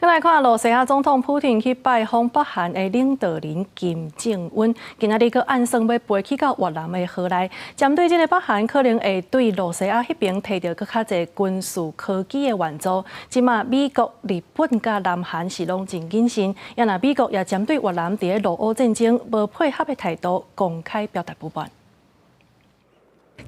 再来看罗西亚总统普京去拜访北韩的领导人金正恩，今仔日去暗算要飞去到越南的河内。针对这个北韩可能会对罗西亚迄边摕到更较侪军事科技的援助，即马美国、日本甲南韩是拢真谨慎，也若美国也针对越南伫个俄乌战争无配合的态度公开表达不满。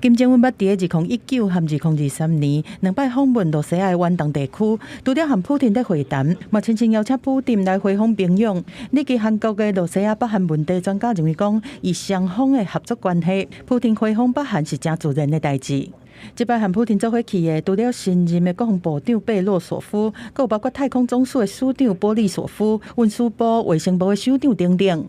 金正恩捌伫2019和2023年两摆访问罗西亚的远东地区，除了和普丁在会谈，嘛亲自邀请普丁来回访平壤。日记韩国的罗西亚北韩问题专家认为讲，以双方的合作关系，普丁回访北韩是真自然的代志。这摆和普丁做伙去的，除了新任的国防部长贝洛索夫，还有包括太空总署的署长波利索夫、运输部、卫生部的首长等等。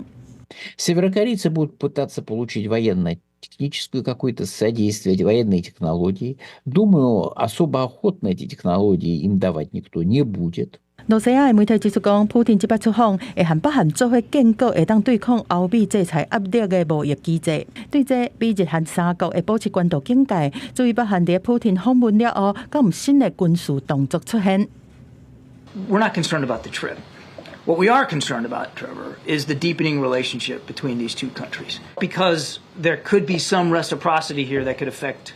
Северокорейцы будут пытаться получить военно-техническую какое-то содействие, военные технологии. Думаю, особо охотно эти технологии им давать никто не будет. 罗西亚的媒体指出讲，普丁这摆出访会和北韩做伙建构会当对抗欧美制裁压力的贸易机制。对这，美日韩三国会保持关注警戒，注意北韩在普丁访问了后，敢有新的军事动作出现。We're not concerned about the trip. What we are concerned about, Trevor, is the deepening relationship between these two countries. Because there could be some reciprocity here that could affect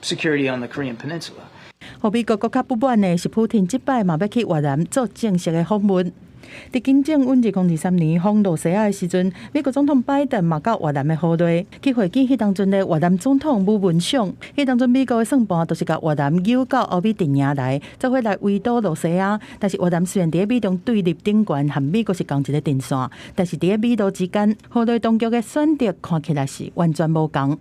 security on the Korean Peninsula. 互美国更较不满的是，普丁这摆嘛要去越南做正式的访问。伫金正恩2023年访罗西亚的时阵，美国总统拜登嘛到越南的河内去会见迄当阵的越南总统武文赏。迄当阵美国的算盘都是甲越南诱到欧美阵营来，做伙来围堵罗西亚。但是越南虽然伫美中对立顶悬，和美国是同一个阵线，但是伫美罗之间，河内当局的选择看起来是完全无同。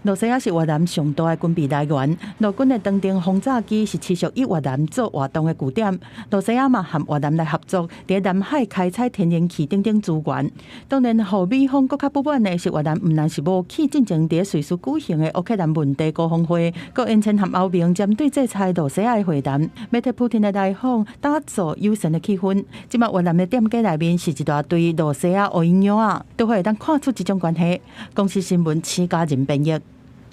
罗西亚是越南上大的军备来源，陆军的长程轰炸机是持续以越南做活动的据点。罗西亚嘛和越南来合作，伫南海开采天然气等等资源。当然，互美方更较不满的是越南，唔但是无去进前伫瑞士举行的乌克兰问题高峰会，佮延前和欧盟针对制裁罗西亚的会谈，要替普丁的来访打造友善的气氛。即马越南的店家内面是一大堆罗西亚乌营养啊，都会当看出这种关系。公司新闻请家人编译。